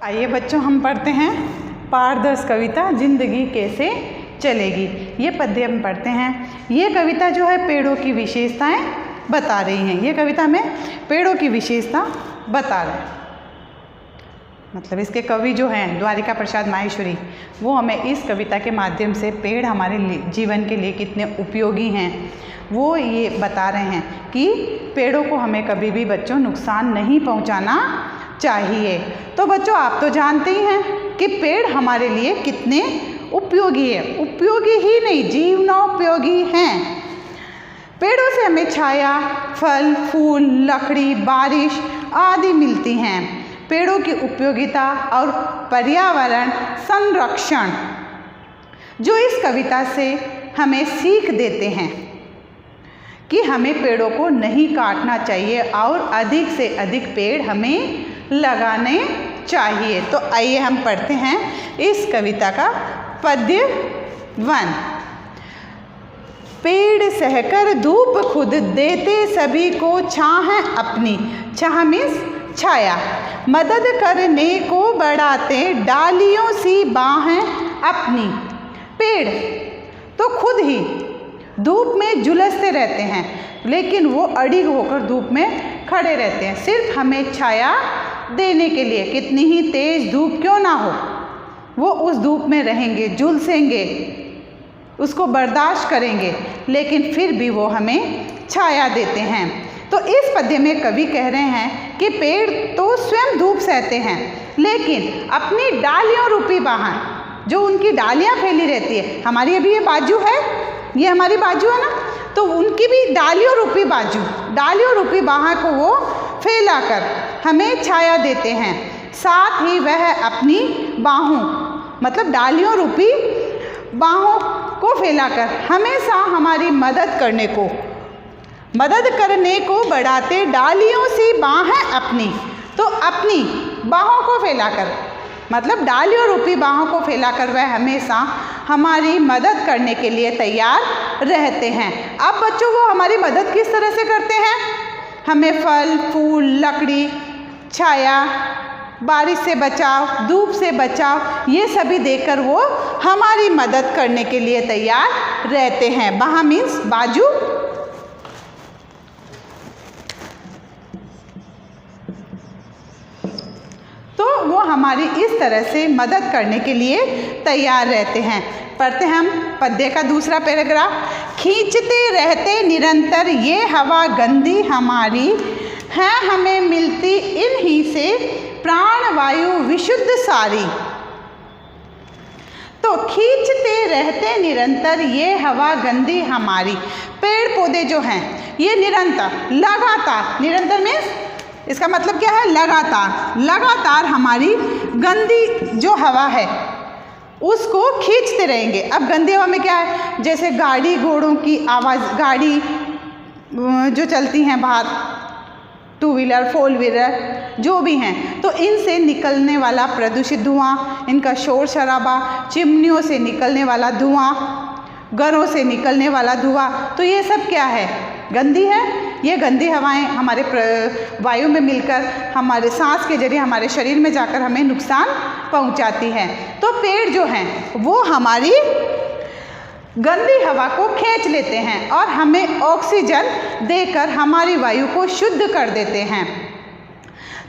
आइए बच्चों, हम पढ़ते हैं पाठ 10 कविता जिंदगी कैसे चलेगी। ये पद्य हम पढ़ते हैं। ये कविता जो है पेड़ों की विशेषताएं बता रही हैं। ये कविता में पेड़ों की विशेषता बता रहे हैं। मतलब इसके कवि जो हैं द्वारिका प्रसाद माहेश्वरी, वो हमें इस कविता के माध्यम से पेड़ हमारे जीवन के लिए कितने उपयोगी हैं वो ये बता रहे हैं कि पेड़ों को हमें कभी भी बच्चों नुकसान नहीं पहुंचाना चाहिए। तो बच्चों, आप तो जानते ही हैं कि पेड़ हमारे लिए कितने उपयोगी है। उपयोगी ही नहीं, जीवनोपयोगी हैं। पेड़ों से हमें छाया, फल, फूल, लकड़ी, बारिश आदि मिलती हैं। पेड़ों की उपयोगिता और पर्यावरण संरक्षण जो इस कविता से हमें सीख देते हैं कि हमें पेड़ों को नहीं काटना चाहिए और अधिक से अधिक पेड़ हमें लगाने चाहिए। तो आइए हम पढ़ते हैं इस कविता का पद्य 1। पेड़ सहकर धूप खुद देते सभी को छाह अपनी। छाह मीन्स छाया। मदद करने को बढ़ाते डालियों सी बाहें अपनी। पेड़ तो खुद ही धूप में झुलसते रहते हैं, लेकिन वो अड़िग होकर धूप में खड़े रहते हैं सिर्फ हमें छाया देने के लिए। कितनी ही तेज धूप क्यों ना हो, वो उस धूप में रहेंगे, झुलसेंगे, उसको बर्दाश्त करेंगे, लेकिन फिर भी वो हमें छाया देते हैं। तो इस पद्य में कवि कह रहे हैं कि पेड़ तो स्वयं धूप सहते हैं, लेकिन अपनी डालियों रूपी बाहें, जो उनकी डालियां फैली रहती है, हमारी अभी ये बाजू है, ये हमारी बाजू है ना, तो उनकी भी डालियों रूपी बाजू, डालियों रूपी बाहें को वो फैलाकर हमें छाया देते हैं। साथ ही वह अपनी बाहों, मतलब डालियों रूपी बाहों को फैलाकर हमेशा हमारी मदद करने को बढ़ाते डालियों सी बाहें अपनी। तो अपनी बाहों को फैलाकर, मतलब डालियों रूपी बाहों को फैलाकर वह हमेशा हमारी मदद करने के लिए तैयार रहते हैं। अब बच्चों, वो हमारी मदद किस तरह से करते हैं? हमें फल, फूल, लकड़ी, छाया, बारिश से बचाव, धूप से बचाव, ये सभी देकर वो हमारी मदद करने के लिए तैयार रहते हैं। बाह मीन्स बाजू। तो वो हमारी इस तरह से मदद करने के लिए तैयार रहते हैं। पढ़ते हैं हम पद्य का दूसरा पैराग्राफ। खींचते रहते निरंतर ये हवा गंदी हमारी, है हमें मिलती इन्हीं से प्राण वायु विशुद्ध सारी। तो खींचते रहते निरंतर ये हवा गंदी हमारी। पेड़ पौधे जो हैं ये निरंतर, लगातार, निरंतर मीन्स इसका मतलब क्या है? लगातार हमारी गंदी जो हवा है उसको खींचते रहेंगे। अब गंदी हवा में क्या है? जैसे गाड़ी घोड़ों की आवाज़, गाड़ी जो चलती हैं बाहर, 2 व्हीलर 4 व्हीलर जो भी हैं, तो इनसे निकलने वाला प्रदूषित धुआं, इनका शोर शराबा, चिमनियों से निकलने वाला धुआं, घरों से निकलने वाला धुआं, तो ये सब क्या है? गंदी है। ये गंदी हवाएं हमारे वायु में मिलकर हमारे सांस के जरिए हमारे शरीर में जाकर हमें नुकसान पहुंचाती है। तो पेड़ जो हैं वो हमारी गंदी हवा को खींच लेते हैं और हमें ऑक्सीजन देकर हमारी वायु को शुद्ध कर देते हैं।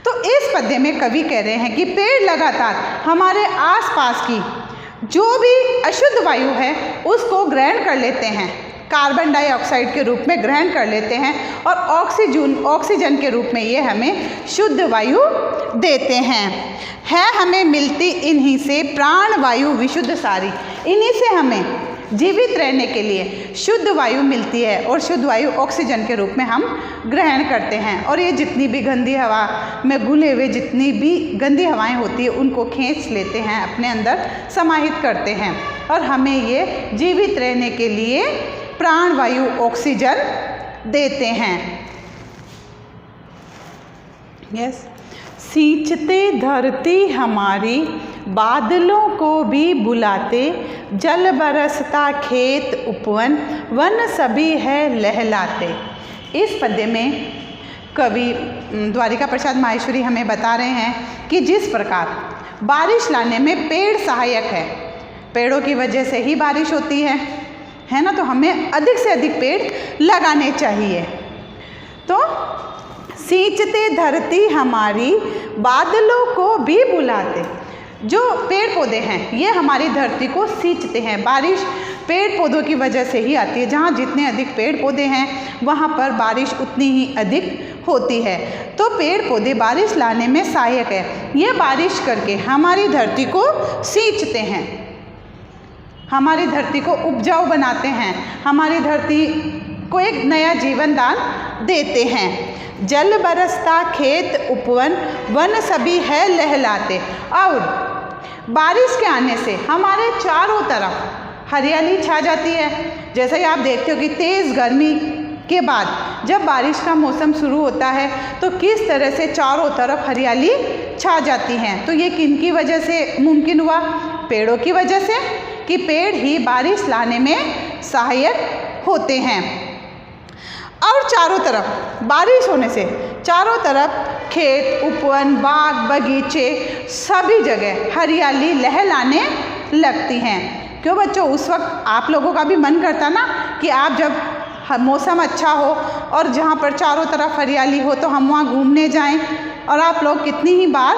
तो इस पद्य में कवि कह रहे हैं कि पेड़ लगातार हमारे आसपास की जो भी अशुद्ध वायु है उसको ग्रहण कर लेते हैं, कार्बन डाइऑक्साइड के रूप में ग्रहण कर लेते हैं, और ऑक्सीजन के रूप में ये हमें शुद्ध वायु देते हैं। है हमें मिलती इन्हीं से प्राण वायु विशुद्ध सारी। इन्हीं से हमें जीवित रहने के लिए शुद्ध वायु मिलती है, और शुद्ध वायु ऑक्सीजन के रूप में हम ग्रहण करते हैं। और ये जितनी भी गंदी हवा में घुले हुए जितनी भी गंदी हवाएं होती है उनको खींच लेते हैं, अपने अंदर समाहित करते हैं, और हमें ये जीवित रहने के लिए प्राण वायु ऑक्सीजन देते हैं। यस। सींचते धरती हमारी, बादलों को भी बुलाते, जल बरसता खेत उपवन, वन सभी है लहलाते। इस पद्य में कवि द्वारिका प्रसाद माहेश्वरी हमें बता रहे हैं कि जिस प्रकार बारिश लाने में पेड़ सहायक है। पेड़ों की वजह से ही बारिश होती है ना। तो हमें अधिक से अधिक पेड़ लगाने चाहिए। तो सींचते धरती हमारी, बादलों को भी बुलाते। जो पेड़ पौधे हैं ये हमारी धरती को सींचते हैं। बारिश पेड़ पौधों की वजह से ही आती है। जहाँ जितने अधिक पेड़ पौधे हैं वहाँ पर बारिश उतनी ही अधिक होती है। तो पेड़ पौधे बारिश लाने में सहायक है। ये बारिश करके हमारी धरती को सींचते हैं, हमारी धरती को उपजाऊ बनाते हैं, हमारी धरती को एक नया जीवन दान देते हैं। जल बरसता खेत उपवन, वन सभी है लहलाते। और बारिश के आने से हमारे चारों तरफ हरियाली छा जाती है। जैसा कि आप देखते हो कि तेज़ गर्मी के बाद जब बारिश का मौसम शुरू होता है तो किस तरह से चारों तरफ हरियाली छा जाती हैं। तो ये किन की वजह से मुमकिन हुआ? पेड़ों की वजह से, कि पेड़ ही बारिश लाने में सहायक होते हैं। और चारों तरफ बारिश होने से चारों तरफ खेत, उपवन, बाग, बगीचे सभी जगह हरियाली लहलाने लगती हैं। क्यों बच्चों, उस वक्त आप लोगों का भी मन करता ना कि आप जब मौसम अच्छा हो और जहाँ पर चारों तरफ हरियाली हो तो हम वहाँ घूमने जाएं। और आप लोग कितनी ही बार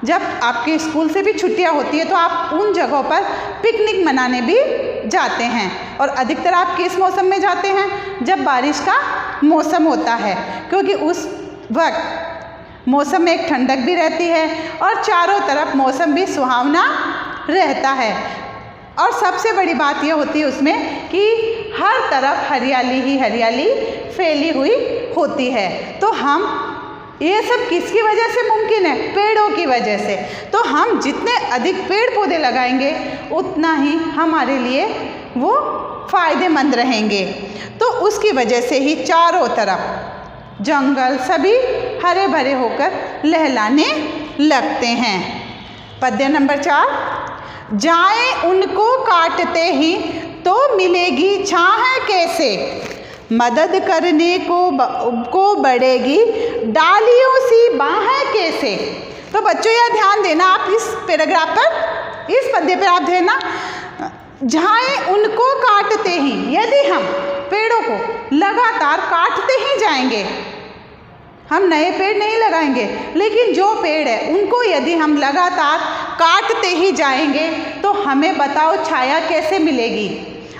जब आपके स्कूल से भी छुट्टियाँ होती है तो आप उन जगहों पर पिकनिक मनाने भी जाते हैं। और अधिकतर आप किस मौसम में जाते हैं? जब बारिश का मौसम होता है, क्योंकि उस वक्त मौसम में एक ठंडक भी रहती है और चारों तरफ मौसम भी सुहावना रहता है। और सबसे बड़ी बात यह होती है उसमें कि हर तरफ हरियाली ही हरियाली फैली हुई होती है। तो हम ये सब किसकी वजह से मुमकिन है? पेड़ों की वजह से। तो हम जितने अधिक पेड़ पौधे लगाएंगे उतना ही हमारे लिए वो फायदेमंद रहेंगे। तो उसकी वजह से ही चारों तरफ जंगल सभी हरे भरे होकर लहलाने लगते हैं। पद्य नंबर 4, जाएं उनको काटते ही तो मिलेगी छाह कैसे, मदद करने को बढ़ेगी डालियों सी बाहें कैसे। तो बच्चों यह ध्यान देना आप इस पैराग्राफ पर, इस पद्य पर आप देना, जाएं उनको काटते ही, यदि हम पेड़ों को लगातार काटते ही जाएंगे, हम नए पेड़ नहीं लगाएंगे, लेकिन जो पेड़ है उनको यदि हम लगातार काटते ही जाएंगे तो हमें बताओ छाया कैसे मिलेगी।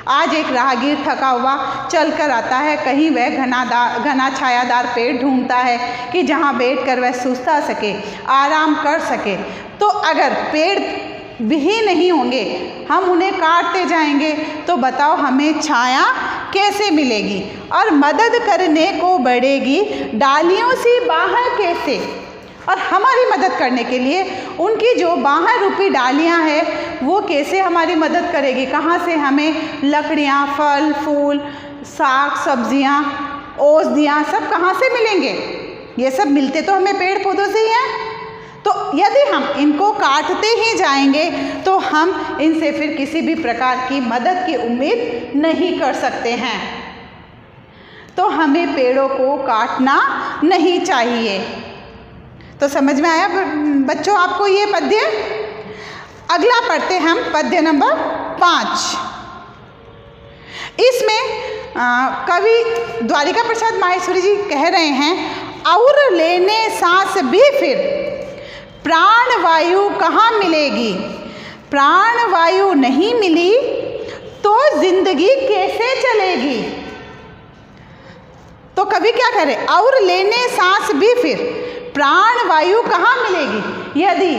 आज एक राहगीर थका हुआ चल कर आता है, कहीं वह घना छायादार पेड़ ढूंढता है कि जहाँ बैठकर वह सुस्ता सके, आराम कर सके। तो अगर पेड़ भी नहीं होंगे, हम उन्हें काटते जाएंगे तो बताओ हमें छाया कैसे मिलेगी। और मदद करने को बढ़ेगी डालियों सी बाहें कैसे, और हमारी मदद करने के लिए उनकी जो बाहें रूपी डालियां हैं वो कैसे हमारी मदद करेगी। कहाँ से हमें लकड़ियाँ, फल फूल, साग सब्जियाँ, औषधियाँ सब कहाँ से मिलेंगे? ये सब मिलते तो हमें पेड़ पौधों से ही हैं। तो यदि हम इनको काटते ही जाएंगे तो हम इनसे फिर किसी भी प्रकार की मदद की उम्मीद नहीं कर सकते हैं। तो हमें पेड़ों को काटना नहीं चाहिए। तो समझ में आया बच्चों आपको ये पद्य? अगला पढ़ते हम पद्य नंबर 5। इसमें कवि द्वारिका प्रसाद माहेश्वरी जी कह रहे हैं, और लेने सांस भी फिर प्राण वायु कहाँ मिलेगी, प्राण वायु नहीं मिली तो जिंदगी कैसे चलेगी। तो कवि क्या कह रहे? और लेने सांस भी फिर प्राण वायु कहाँ मिलेगी। यदि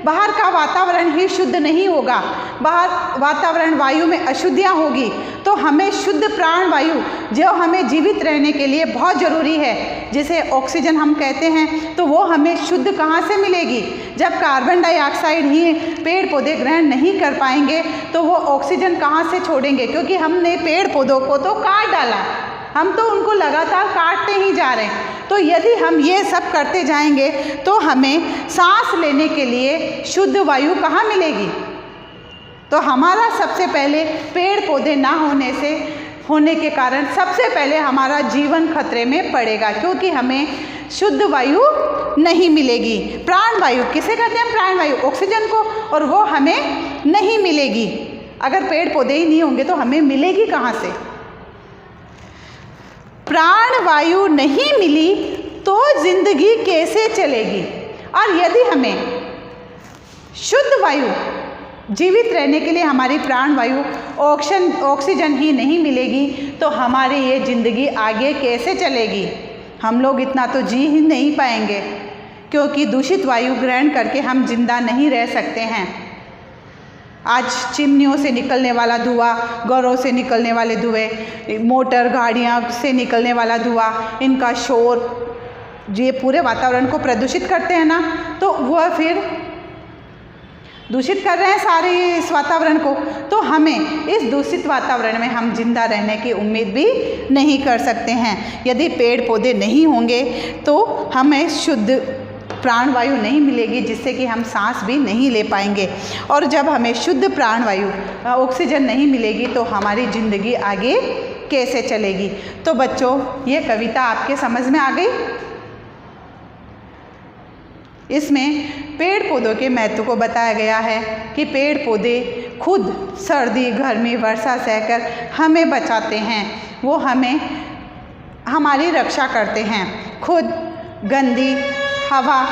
बाहर का वातावरण ही शुद्ध नहीं होगा, बाहर वातावरण वायु में अशुद्धियाँ होगी, तो हमें शुद्ध प्राण वायु जो हमें जीवित रहने के लिए बहुत ज़रूरी है, जिसे ऑक्सीजन हम कहते हैं, तो वो हमें शुद्ध कहाँ से मिलेगी। जब कार्बन डाइऑक्साइड ही पेड़ पौधे ग्रहण नहीं कर पाएंगे तो वो ऑक्सीजन कहाँ से छोड़ेंगे, क्योंकि हमने पेड़ पौधों को तो काट डाला, हम तो उनको लगातार काटते ही जा रहे हैं। तो यदि हम ये सब करते जाएंगे तो हमें सांस लेने के लिए शुद्ध वायु कहाँ मिलेगी। तो हमारा सबसे पहले पेड़ पौधे ना होने के कारण सबसे पहले हमारा जीवन खतरे में पड़ेगा, क्योंकि हमें शुद्ध वायु नहीं मिलेगी। प्राण वायु किसे कहते हैं? प्राण वायु ऑक्सीजन को, और वो हमें नहीं मिलेगी। अगर पेड़ पौधे ही नहीं होंगे तो हमें मिलेगी कहाँ से? प्राण वायु नहीं मिली तो जिंदगी कैसे चलेगी? और यदि हमें शुद्ध वायु, जीवित रहने के लिए हमारी प्राण वायु ऑक्सीजन ही नहीं मिलेगी तो हमारी ये ज़िंदगी आगे कैसे चलेगी? हम लोग इतना तो जी ही नहीं पाएंगे, क्योंकि दूषित वायु ग्रहण करके हम जिंदा नहीं रह सकते हैं। आज चिमनियों से निकलने वाला धुआं, घरों से निकलने वाले धुएं, मोटर गाड़ियाँ से निकलने वाला धुआं, इनका शोर, ये पूरे वातावरण को प्रदूषित करते हैं ना, तो वह फिर दूषित कर रहे हैं सारे इस वातावरण को। तो हमें इस दूषित वातावरण में हम जिंदा रहने की उम्मीद भी नहीं कर सकते हैं। यदि पेड़ पौधे नहीं होंगे तो हमें शुद्ध प्राण वायु नहीं मिलेगी, जिससे कि हम सांस भी नहीं ले पाएंगे। और जब हमें शुद्ध प्राण वायु ऑक्सीजन नहीं मिलेगी तो हमारी ज़िंदगी आगे कैसे चलेगी? तो बच्चों, ये कविता आपके समझ में आ गई? इसमें पेड़ पौधों के महत्व को बताया गया है कि पेड़ पौधे खुद सर्दी, गर्मी, वर्षा सहकर हमें बचाते हैं। वो हमारी रक्षा करते हैं। खुद गंदी हवा,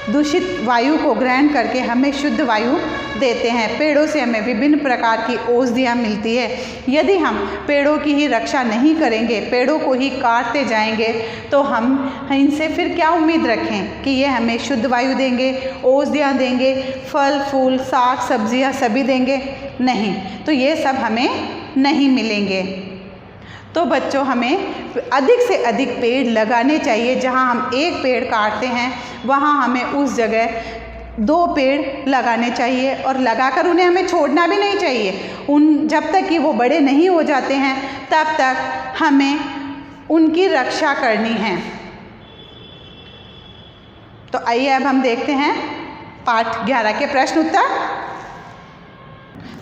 दूषित वायु को ग्रहण करके हमें शुद्ध वायु देते हैं। पेड़ों से हमें विभिन्न प्रकार की औषधियाँ मिलती है। यदि हम पेड़ों की ही रक्षा नहीं करेंगे, पेड़ों को ही काटते जाएंगे, तो हम इनसे फिर क्या उम्मीद रखें कि ये हमें शुद्ध वायु देंगे, औषधियाँ देंगे, फल फूल, साग सब्जियाँ सभी देंगे? नहीं, तो ये सब हमें नहीं मिलेंगे। तो बच्चों, हमें अधिक से अधिक पेड़ लगाने चाहिए। जहाँ हम एक पेड़ काटते हैं वहाँ हमें उस जगह 2 पेड़ लगाने चाहिए, और लगाकर उन्हें हमें छोड़ना भी नहीं चाहिए। जब तक कि वो बड़े नहीं हो जाते हैं तब तक हमें उनकी रक्षा करनी है। तो आइए अब हम देखते हैं पाठ 11 के प्रश्न उत्तर।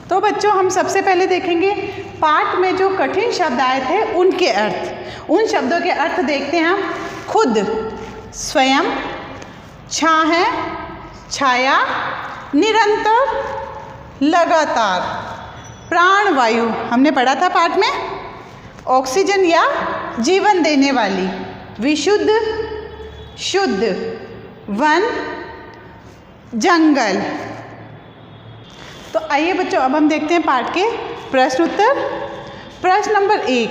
तो बच्चों, हम सबसे पहले देखेंगे पाठ में जो कठिन शब्द आए थे उनके अर्थ। उन शब्दों के अर्थ देखते हैं हम। खुद, स्वयं, छाया, छाया, निरंतर, लगातार, प्राण वायु हमने पढ़ा था पाठ में, ऑक्सीजन या जीवन देने वाली, विशुद्ध, शुद्ध, वन, जंगल। तो आइए बच्चों, अब हम देखते हैं पाठ के प्रश्न उत्तर। प्रश्न नंबर 1,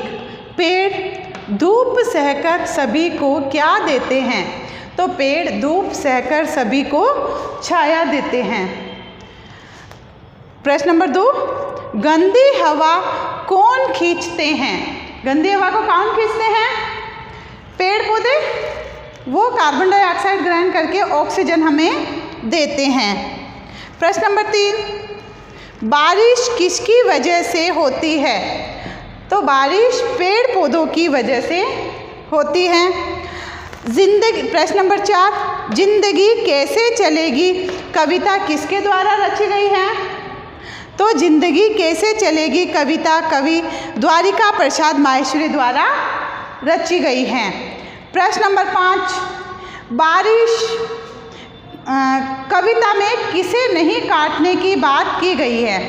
पेड़ धूप सहकर सभी को क्या देते हैं? तो पेड़ धूप सहकर सभी को छाया देते हैं। प्रश्न नंबर 2, गंदी हवा कौन खींचते हैं? गंदी हवा को कौन खींचते हैं? पेड़ पौधे। वो कार्बन डाइऑक्साइड ग्रहण करके ऑक्सीजन हमें देते हैं। प्रश्न नंबर 3, बारिश किसकी वजह से होती है? तो बारिश पेड़ पौधों की वजह से होती है। प्रश्न नंबर 4, जिंदगी कैसे चलेगी कविता किसके द्वारा रची गई है? तो जिंदगी कैसे चलेगी कविता कवि द्वारिका प्रसाद माहेश्वरी द्वारा रची गई है। प्रश्न नंबर 5, बारिश कविता में किसे नहीं काटने की बात की गई है?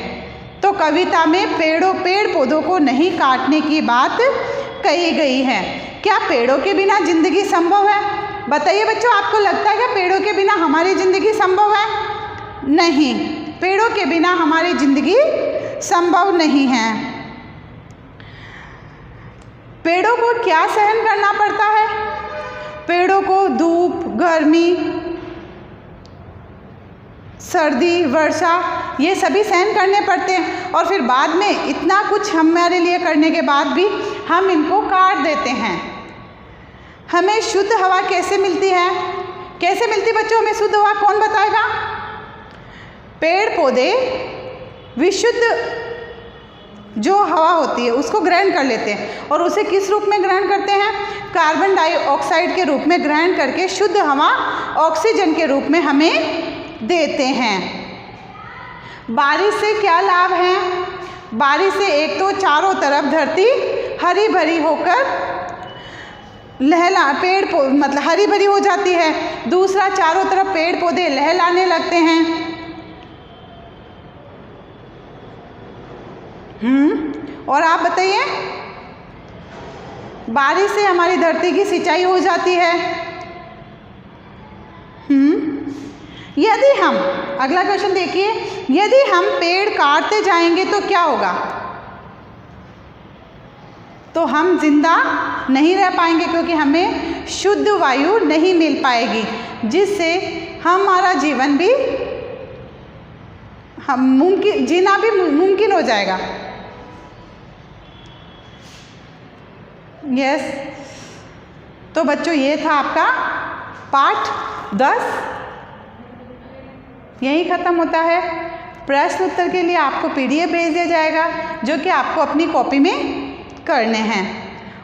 तो कविता में पेड़ पौधों को नहीं काटने की बात कही गई है। क्या पेड़ों के बिना जिंदगी संभव है? बताइए बच्चों, आपको लगता है क्या पेड़ों के बिना हमारी जिंदगी संभव है? नहीं, पेड़ों के बिना हमारी जिंदगी संभव नहीं है। पेड़ों को क्या सहन करना पड़ता है? पेड़ों को धूप, गर्मी, सर्दी, वर्षा, ये सभी सहन करने पड़ते हैं। और फिर बाद में इतना कुछ हमारे लिए करने के बाद भी हम इनको काट देते हैं। हमें शुद्ध हवा कैसे मिलती है? कैसे मिलती बच्चों हमें शुद्ध हवा? कौन बताएगा? पेड़ पौधे विशुद्ध जो हवा होती है उसको ग्रहण कर लेते हैं, और उसे किस रूप में ग्रहण करते हैं? कार्बन डाइऑक्साइड के रूप में ग्रहण करके शुद्ध हवा ऑक्सीजन के रूप में हमें देते हैं। बारिश से क्या लाभ है? बारिश से एक तो चारों तरफ धरती हरी भरी होकर मतलब हरी भरी हो जाती है। दूसरा, चारों तरफ पेड़ पौधे लहलाने लगते हैं। और आप बताइए, बारिश से हमारी धरती की सिंचाई हो जाती है। यदि हम, अगला क्वेश्चन देखिए, यदि हम पेड़ काटते जाएंगे तो क्या होगा? तो हम जिंदा नहीं रह पाएंगे, क्योंकि हमें शुद्ध वायु नहीं मिल पाएगी, जिससे हमारा जीवन भी जीना भी मुमकिन हो जाएगा। यस, तो बच्चों ये था आपका पाठ 10, यही ख़त्म होता है। प्रश्न उत्तर के लिए आपको PDF भेज दिया जाएगा, जो कि आपको अपनी कॉपी में करने हैं।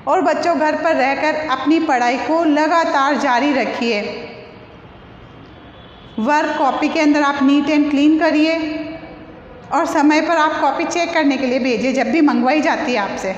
और बच्चों घर पर रहकर अपनी पढ़ाई को लगातार जारी रखिए। वर्क कॉपी के अंदर आप नीट एंड क्लीन करिए और समय पर आप कॉपी चेक करने के लिए भेजिए जब भी मंगवाई जाती है आपसे।